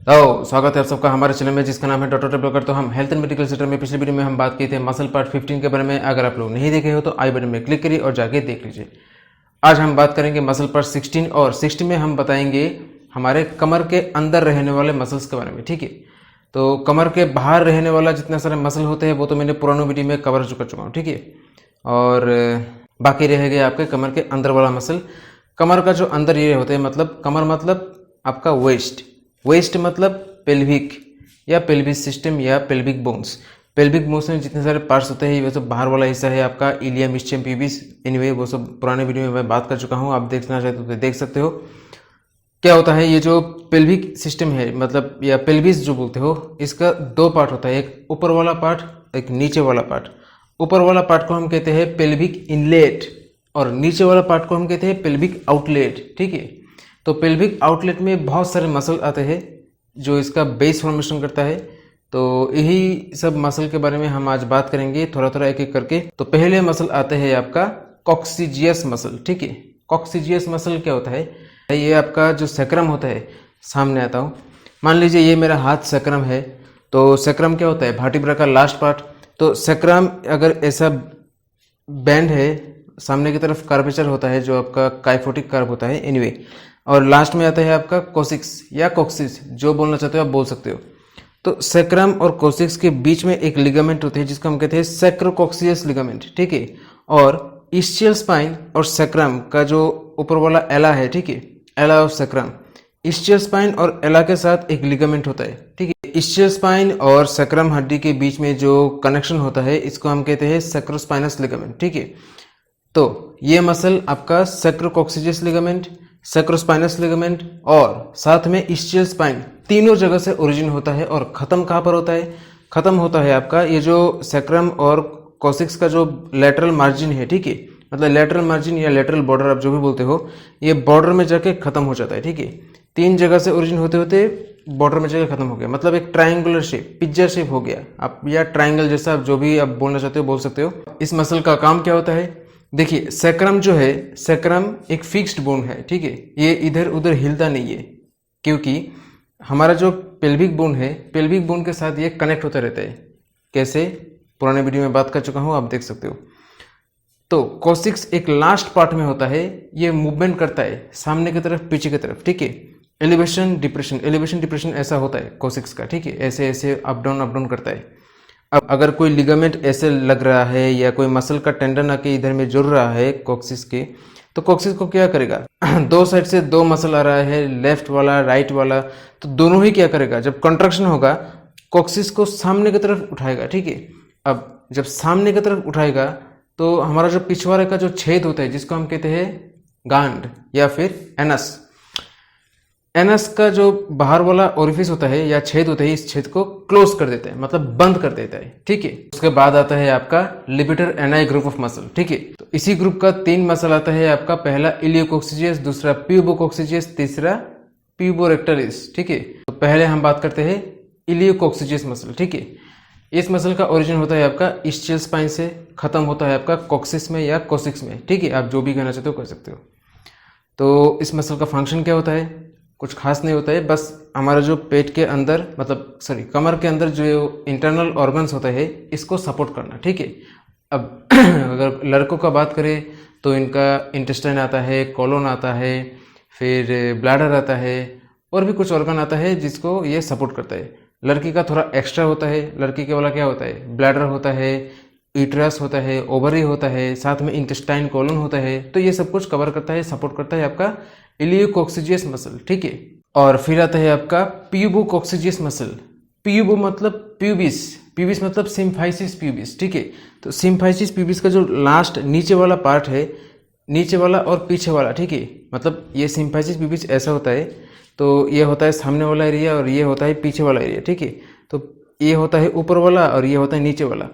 तो स्वागत है आप सबका हमारे चैनल में जिसका नाम है डॉक्टर ब्लॉगर। तो हम हेल्थ एंड मेडिकल सेक्टर में पिछले वीडियो में हम बात की थे मसल पार्ट 15 के बारे में। अगर आप लोग नहीं देखे हो तो आई बटन में क्लिक करिए और जाके देख लीजिए। आज हम बात करेंगे मसल पार्ट 16 और 16 में हम बताएंगे हमारे कमर के अंदर रहने वाले मसल्स के बारे में। ठीक है, तो कमर के बाहर रहने वाला जितने सारे मसल होते हैं वो तो मैंने पुराने वीडियो में कवर कर चुका हूँ। ठीक है, और बाकी रह गए आपके कमर के अंदर वाला मसल। कमर का जो अंदर ये होते हैं, मतलब कमर मतलब आपका वेस्ट मतलब पेल्विक या पेल्विक सिस्टम या पेल्विक बोन्स। पेल्विक बोन्स में जितने सारे पार्ट्स होते हैं वो सब बाहर वाला हिस्सा है आपका इलियम, इस्चियम, प्यूबिस। एनीवे वो सब पुराने वीडियो में मैं बात कर चुका हूँ, आप देखना चाहते हो तो देख सकते हो। क्या होता है ये जो पेल्विक सिस्टम है, मतलब या पेल्विस जो बोलते हो, इसका दो पार्ट होता है, एक ऊपर वाला पार्ट, एक नीचे वाला पार्ट। ऊपर वाला पार्ट को हम कहते हैं पेल्विक इनलेट और नीचे वाला पार्ट को हम कहते हैं पेल्विक आउटलेट। ठीक है, तो पेल्विक आउटलेट में बहुत सारे मसल आते हैं जो इसका बेस फॉर्मेशन करता है। तो यही सब मसल के बारे में हम आज बात करेंगे थोड़ा थोड़ा एक एक करके। तो पहले मसल आते हैं आपका कॉक्सिजियस मसल। ठीक है, कॉक्सिजियस मसल क्या होता है? ये आपका जो सैक्रम होता है, सामने आता हूँ, मान लीजिए ये मेरा हाथ सैक्रम है। तो सैक्रम क्या होता है? वर्टिब्रा का लास्ट पार्ट। तो सैक्रम अगर ऐसा बैंड है, सामने की तरफ कर्वेचर होता है जो आपका काइफोटिक कर्व होता है। एनीवे, और लास्ट में आता है आपका कोसिक्स या कोक्सिस, जो बोलना चाहते हो आप बोल सकते हो। तो सैक्रम और कोसिक्स के बीच में एक लिगामेंट होते हैं जिसको हम कहते हैं सैक्रोकोक्सियस लिगामेंट। ठीक है, और इस्चियल स्पाइन और सैक्रम का जो ऊपर वाला एला है, ठीक है, एला ऑफ सैक्रम, इस्चियल स्पाइन और एला के साथ एक लिगामेंट होता है। ठीक है, इस्चियल स्पाइन और सैक्रम हड्डी के बीच में जो कनेक्शन होता है इसको हम कहते हैं सैक्रोस्पाइनस लिगामेंट। ठीक है, तो ये मसल आपका सैक्रोकोक्सिजियस लिगामेंट, सैक्रोस्पाइनस लिगामेंट और साथ में इस्चियल स्पाइन, तीनों जगह से ओरिजिन होता है। और खत्म कहाँ पर होता है? खत्म होता है आपका ये जो सैक्रम और कोसिक्स का जो लेटरल मार्जिन है। ठीक है, मतलब लेटरल मार्जिन या लेटरल बॉर्डर आप जो भी बोलते हो, ये बॉर्डर में जाके खत्म हो जाता है। ठीक है, तीन जगह से ओरिजिन होते होते बॉर्डर में जाके खत्म हो गया, मतलब एक ट्राइंगुलर शेप, पिज्जा शेप हो गया आप, या ट्राइंगल जैसा आप जो भी आप बोलना चाहते हो बोल सकते हो। इस मसल का काम क्या होता है? देखिए, सैक्रम जो है, सैक्रम एक फिक्स्ड बोन है। ठीक है, ये इधर उधर हिलता नहीं है, क्योंकि हमारा जो पेल्विक बोन है, पेल्विक बोन के साथ ये कनेक्ट होता रहता है। कैसे? पुराने वीडियो में बात कर चुका हूं, आप देख सकते हो। तो कोसिक्स एक लास्ट पार्ट में होता है, ये मूवमेंट करता है सामने की तरफ, पीछे की तरफ। ठीक है, एलिवेशन डिप्रेशन, एलिवेशन डिप्रेशन ऐसा होता है कोसिक्स का। ठीक है, ऐसे ऐसे अप डाउन करता है। अब अगर कोई लिगामेंट ऐसे लग रहा है या कोई मसल का टेंडन आके इधर में जुड़ रहा है कोक्सिस के, तो कोक्सिस को क्या करेगा? दो साइड से दो मसल आ रहा है, लेफ्ट वाला राइट वाला, तो दोनों ही क्या करेगा? जब कंट्रक्शन होगा कोक्सिस को सामने की तरफ उठाएगा। ठीक है, अब जब सामने की तरफ उठाएगा तो हमारा जो पिछवाड़े का जो छेद होता है जिसको हम कहते हैं गांड या फिर एनस, एनस का जो बाहर वाला ओरिफिस होता है या छेद होता है, इस छेद को क्लोज कर देता है, मतलब बंद कर देता है। ठीक है, उसके बाद आता है आपका लिबिटर एनाई ग्रुप ऑफ मसल। ठीक है, तो इसी ग्रुप का तीन मसल आता है आपका, पहला इलियोकोक्सिजियस, दूसरा प्यूबोकोक्सिजियस, तीसरा प्यूबोरेक्टलिस। ठीक है, तो पहले हम बात करते हैं इलियोकोक्सिजियस मसल। ठीक है, इस मसल का ओरिजिन होता है आपका इस्चियल स्पाइन से, खत्म होता है आपका कोक्सिस में या कोसिक्स में। ठीक है, आप जो भी कहना चाहते हो कर सकते हो। तो इस मसल का फंक्शन क्या होता है? कुछ खास नहीं होता है, बस हमारा जो पेट के अंदर, मतलब सॉरी कमर के अंदर जो इंटरनल ऑर्गन्स होते हैं इसको सपोर्ट करना। ठीक है, अब अगर लड़कों का बात करें तो इनका इंटेस्टाइन आता है, कोलोन आता है, फिर ब्लैडर आता है और भी कुछ ऑर्गन आता है जिसको ये सपोर्ट करता है। लड़की का थोड़ा एक्स्ट्रा होता है, लड़की के वाला क्या होता है? ब्लैडर होता है, यूट्रस होता है, ओवरी होता है, साथ में इंटेस्टाइन, कोलन होता है। तो ये सब कुछ कवर करता है, सपोर्ट करता है आपका इलियोकोक्सिजियस मसल। ठीक है, और फिर आता है आपका प्यूबोकोक्सिजियस मसल। प्यूबो मतलब प्यूबिस, प्यूबिस मतलब सिम्फाइसिस प्यूबिस। ठीक है, तो सिम्फाइसिस प्यूबिस का जो लास्ट नीचे वाला पार्ट है, नीचे वाला और पीछे वाला, ठीक है, मतलब ये सिम्फाइसिस प्यूबिस ऐसा होता है। तो ये होता है सामने वाला एरिया और ये होता है पीछे वाला एरिया। ठीक है, तो ये होता है ऊपर वाला और ये होता है नीचे वाला।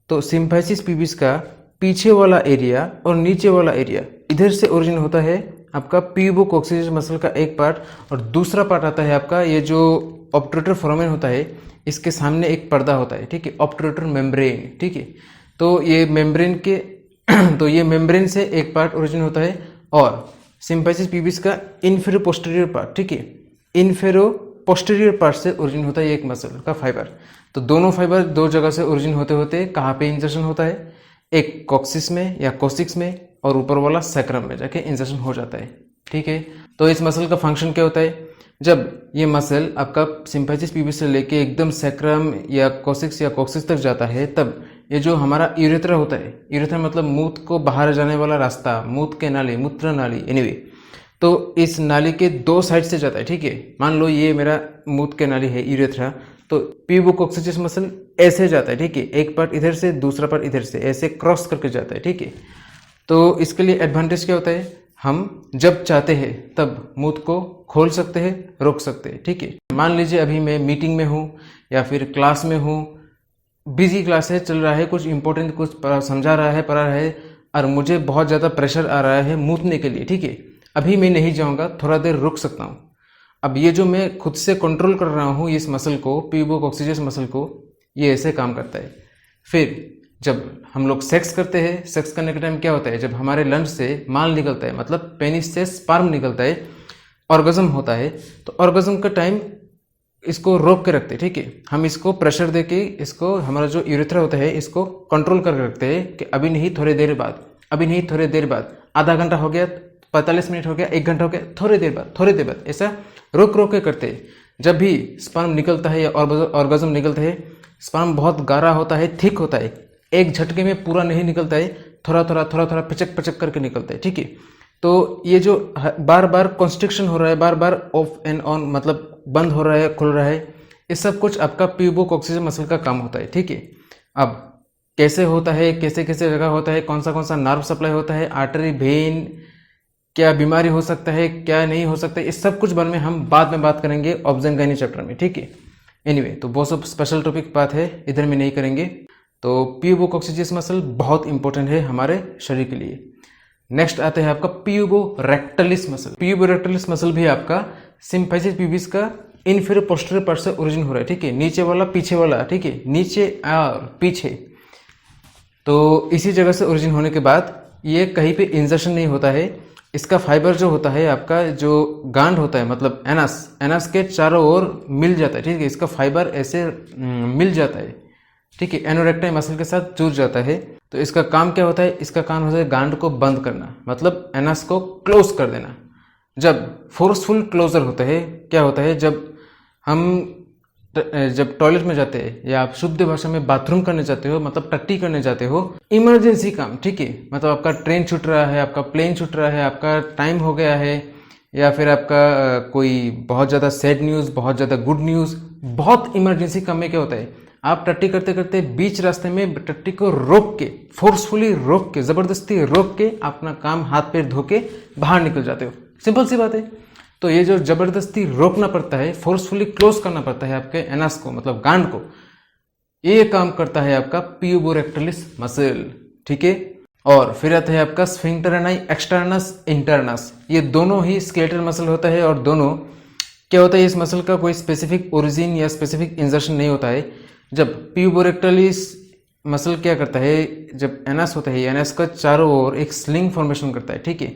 तो सिम्फाइसिस प्यूबिस का पीछे वाला एरिया और नीचे वाला एरिया, इधर से ओरिजिन होता है आपका प्यूबोकोक्सिजियस मसल का एक पार्ट, और दूसरा पार्ट आता है आपका ये जो ऑब्ट्यूरेटर फोरामेन होता है, इसके सामने एक पर्दा होता है। ठीक है, ऑब्ट्यूरेटर मेम्ब्रेन। ठीक है, तो ये मेम्ब्रेन के तो ये मेम्ब्रेन से एक पार्ट ओरिजिन होता है, और सिम्फाइसिस प्यूबिस का इन्फेरो पोस्टीरियर पार्ट। ठीक है, इन्फेरो पोस्टीरियर पार्ट से ओरिजिन होता है एक मसल का फाइबर। तो दोनों फाइबर दो जगह से ओरिजिन होते होते कहाँ पे इंजर्शन होता है, एक कॉक्सिस में या कोसिक्स में, और ऊपर वाला सैक्रम में जाके इंजर्शन हो जाता है। ठीक है, तो इस मसल का फंक्शन क्या होता है, जब ये मसल आपका सिम्फेसिस प्यूबिस से लेके एकदम सैक्रम या कोसिक्स तक जाता है, तब ये जो हमारा यूरेथ्रा होता है, यूरेथ्रा मतलब मूत्र को बाहर जाने वाला रास्ता, मूत्र के नाली, मूत्र नाली, एनीवे, तो इस नाली के दो साइड से जाता है। ठीक है, मान लो ये मेरा मूत्र के नाली है यूरेथ्रा, तो प्यूबोकोक्सिजियस मसल ऐसे जाता है। ठीक है, एक पार्ट इधर से दूसरा पार्ट इधर से ऐसे क्रॉस करके जाता है। ठीक है, तो इसके लिए एडवांटेज क्या होता है, हम जब चाहते हैं तब मूत्र को खोल सकते हैं, रोक सकते हैं। ठीक है, मान लीजिए अभी मैं मीटिंग में हूँ या फिर क्लास में हूँ, बिजी क्लास है, चल रहा है, कुछ इंपॉर्टेंट कुछ समझा रहा है, पढ़ा रहा है, और मुझे बहुत ज़्यादा प्रेशर आ रहा है मूतने के लिए। ठीक है, अभी मैं नहीं जाऊँगा, थोड़ा देर रुक सकता हूँ। अब ये जो मैं खुद से कंट्रोल कर रहा हूँ इस मसल को, प्यूबोकोक्सिजियस मसल को, ये ऐसे काम करता है। फिर जब हम लोग सेक्स करते हैं, सेक्स करने के टाइम क्या होता है, जब हमारे लंग्स से माल निकलता है, मतलब पेनिस से स्पर्म निकलता है, ऑर्गेज्म होता है, तो ऑर्गेज्म का टाइम इसको रोक के रखते हैं। ठीक है, हम इसको प्रेशर देके, इसको हमारा जो यूरेथ्रा होता है इसको कंट्रोल करके रखते हैं कि अभी नहीं, थोड़ी देर बाद, अभी नहीं, थोड़ी देर बाद, आधा घंटा हो गया, 45 मिनट हो गया, 1 घंटा हो गया, थोड़ी देर बाद, थोड़ी देर बाद, ऐसा रोक रोक के करते हैं। जब भी स्पर्म निकलता है या ऑर्गेज्म निकलता है, स्पर्म बहुत गाढ़ा होता है, थिक होता है, एक झटके में पूरा नहीं निकलता है, थोड़ा थोड़ा पिचक पिचक करके निकलता है। ठीक है, तो ये जो बार बार कॉन्स्ट्रिक्शन हो रहा है, बार बार ऑफ एंड ऑन, मतलब बंद हो रहा है, खुल रहा है, ये सब कुछ आपका प्यूबोकोक्सिजियस मसल का काम होता है। ठीक है, अब कैसे होता है, कैसे कैसे जगह होता है, कौन सा नर्व सप्लाई होता है, आर्टरी, वेन, क्या बीमारी हो सकता है, क्या नहीं हो सकता है, इस सब कुछ बारे में हम बाद में बात करेंगे ऑब्ज़न-गायनी चैप्टर में। ठीक है, एनीवे, तो वो सब स्पेशल टॉपिक बात है, इधर में नहीं करेंगे। तो प्यूबोकोक्सिजियस मसल बहुत इंपॉर्टेंट है हमारे शरीर के लिए। नेक्स्ट आते हैं आपका प्यूबोरेक्टलिस मसल। प्यूबोरेक्टलिस मसल भी आपका सिम्फेसिस प्यूबिस का इनफीरियर पोस्टीरियर पार्ट से ओरिजिन हो रहा है। ठीक है, नीचे वाला पीछे वाला, ठीक है, नीचे और पीछे, तो इसी जगह से ओरिजिन होने के बाद ये कहीं पे इंजर्शन नहीं होता है। इसका फाइबर जो होता है, आपका जो गांड होता है, मतलब एनस के चारों ओर मिल जाता है। ठीक है, इसका फाइबर ऐसे मिल जाता है। ठीक है, एनोरेक्टाइल मसल के साथ जुड़ जाता है। तो इसका काम क्या होता है, इसका काम होता है गांड को बंद करना, मतलब एनस को क्लोज कर देना। जब फोर्सफुल क्लोजर होता है, क्या होता है, जब टॉयलेट में जाते हैं या आप शुद्ध भाषा में बाथरूम करने जाते हो, मतलब टट्टी करने जाते हो, इमरजेंसी काम, ठीक है, मतलब आपका ट्रेन छूट रहा है, आपका प्लेन छूट रहा है, आपका टाइम हो गया है, या फिर आपका कोई बहुत ज़्यादा सैड न्यूज़, बहुत ज़्यादा गुड न्यूज़, बहुत इमरजेंसी काम में क्या होता है, आप टट्टी करते करते बीच रास्ते में टट्टी को रोक के, फोर्सफुली रोक के, ज़बरदस्ती रोक के अपना काम हाथ पैर धो के बाहर निकल जाते हो। सिंपल सी बात है। तो ये जो ज़बरदस्ती रोकना पड़ता है, फोर्सफुली क्लोज करना पड़ता है आपके एनस को, मतलब गांड को, ये काम करता है आपका प्यूबोरेक्टलिस मसल। ठीक है, और फिर आता है आपका स्फिंक्टर एनाई एक्सटर्नस इंटरनस। ये दोनों ही स्केलेटल मसल होता है, और दोनों क्या होता है, इस मसल का कोई स्पेसिफिक ओरिजिन या स्पेसिफिक इंजर्शन नहीं होता है। जब प्यूबोरेक्टलिस मसल क्या करता है, जब एनस होता है, एनस का चारों ओर एक स्लिंग फॉर्मेशन करता है। ठीक है,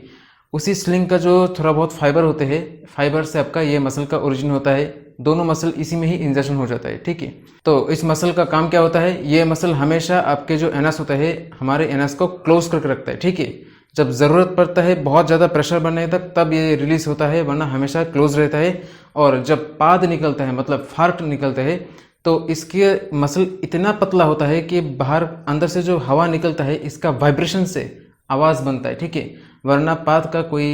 उसी स्लिंग का जो थोड़ा बहुत फाइबर होते हैं, फाइबर से आपका ये मसल का ओरिजिन होता है। दोनों मसल इसी में ही इंजर्शन हो जाता है। ठीक है, तो इस मसल का काम क्या होता है, ये मसल हमेशा आपके जो एनस होता है, हमारे एनस को क्लोज करके रखता है। ठीक है, जब ज़रूरत पड़ता है बहुत ज़्यादा प्रेशर बनने तक, तब ये रिलीज होता है, वरना हमेशा क्लोज रहता है। और जब पाद निकलता है, मतलब फार्ट निकलता है, तो इसके मसल इतना पतला होता है कि बाहर अंदर से जो हवा निकलता है, इसका वाइब्रेशन से आवाज़ बनता है। ठीक है, वरना पाद का कोई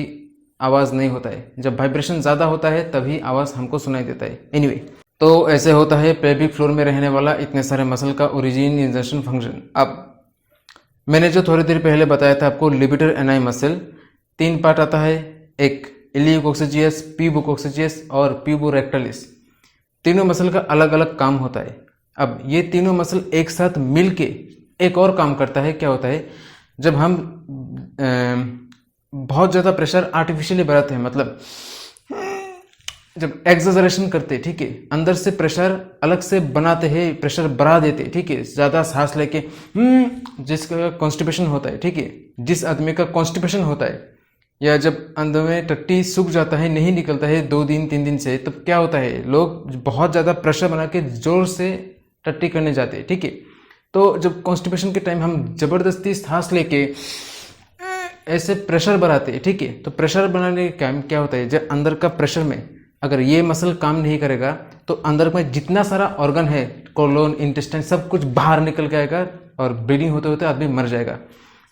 आवाज़ नहीं होता है। जब वाइब्रेशन ज़्यादा होता है तभी आवाज़ हमको सुनाई देता है। एनीवे, तो ऐसे होता है पेल्विक फ्लोर में रहने वाला इतने सारे मसल का ओरिजिन, इंजर्शन, फंक्शन। अब मैंने जो थोड़ी देर पहले बताया था आपको, लिबिटर एनाई मसल 3 पार्ट आता है, एक इलियोकोक्सिजियस, प्यूबोकोक्सिजियस और प्यूबोरेक्टलिस। तीनों मसल का अलग अलग काम होता है। अब ये तीनों मसल एक साथ मिलके एक और काम करता है। क्या होता है, जब हम बहुत ज़्यादा प्रेशर आर्टिफिशियली बढ़ाते हैं, मतलब जब एक्सजरेशन करते हैं, ठीक है, अंदर से प्रेशर अलग से बनाते हैं, प्रेशर बढ़ा देते हैं। ठीक है, ज़्यादा सांस लेके जिसका कॉन्स्टिपेशन होता है, ठीक है, जिस आदमी का कॉन्स्टिपेशन होता है, या जब अंदर में टट्टी सूख जाता है, नहीं निकलता है 2 दिन 3 दिन से, तो क्या होता है, लोग बहुत ज़्यादा प्रेशर बना के जोर से टट्टी करने जाते हैं, ठीक है। तो जब कॉन्स्टिपेशन के टाइम हम ज़बरदस्ती सांस लेके ऐसे प्रेशर बढ़ाते हैं, ठीक है, तो प्रेशर बनाने के टाइम क्या होता है, जब अंदर का प्रेशर में अगर ये मसल काम नहीं करेगा तो अंदर में जितना सारा ऑर्गन है, कोलोन, इंटेस्टाइन, सब कुछ बाहर निकल के आएगा और ब्लीडिंग होते होते आदमी मर जाएगा।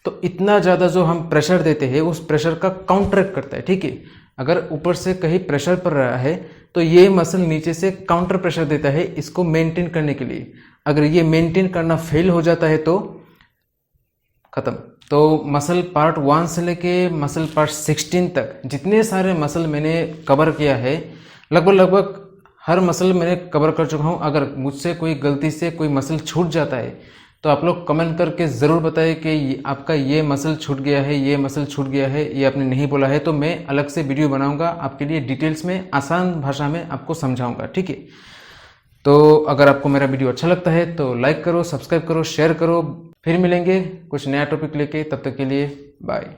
तो इतना ज़्यादा जो हम प्रेशर देते हैं उस प्रेशर का काउंटरैक्ट करता है, ठीक है। अगर ऊपर से कहीं प्रेशर पड़ रहा है तो ये मसल नीचे से काउंटर प्रेशर देता है इसको मेंटेन करने के लिए। अगर ये मेंटेन करना फेल हो जाता है तो खत्म। तो मसल पार्ट 1 से लेके मसल पार्ट 16 तक जितने सारे मसल मैंने कवर किया है, लगभग हर मसल मैंने कवर कर चुका हूँ। अगर मुझसे कोई गलती से कोई मसल छूट जाता है तो आप लोग कमेंट करके ज़रूर बताएं कि आपका ये मसल छूट गया है, ये मसल छूट गया है, ये आपने नहीं बोला है, तो मैं अलग से वीडियो बनाऊंगा आपके लिए, डिटेल्स में आसान भाषा में आपको समझाऊंगा, ठीक है। तो अगर आपको मेरा वीडियो अच्छा लगता है तो लाइक करो, सब्सक्राइब करो, शेयर करो। फिर मिलेंगे कुछ नया टॉपिक लेके, तब तक के लिए बाय।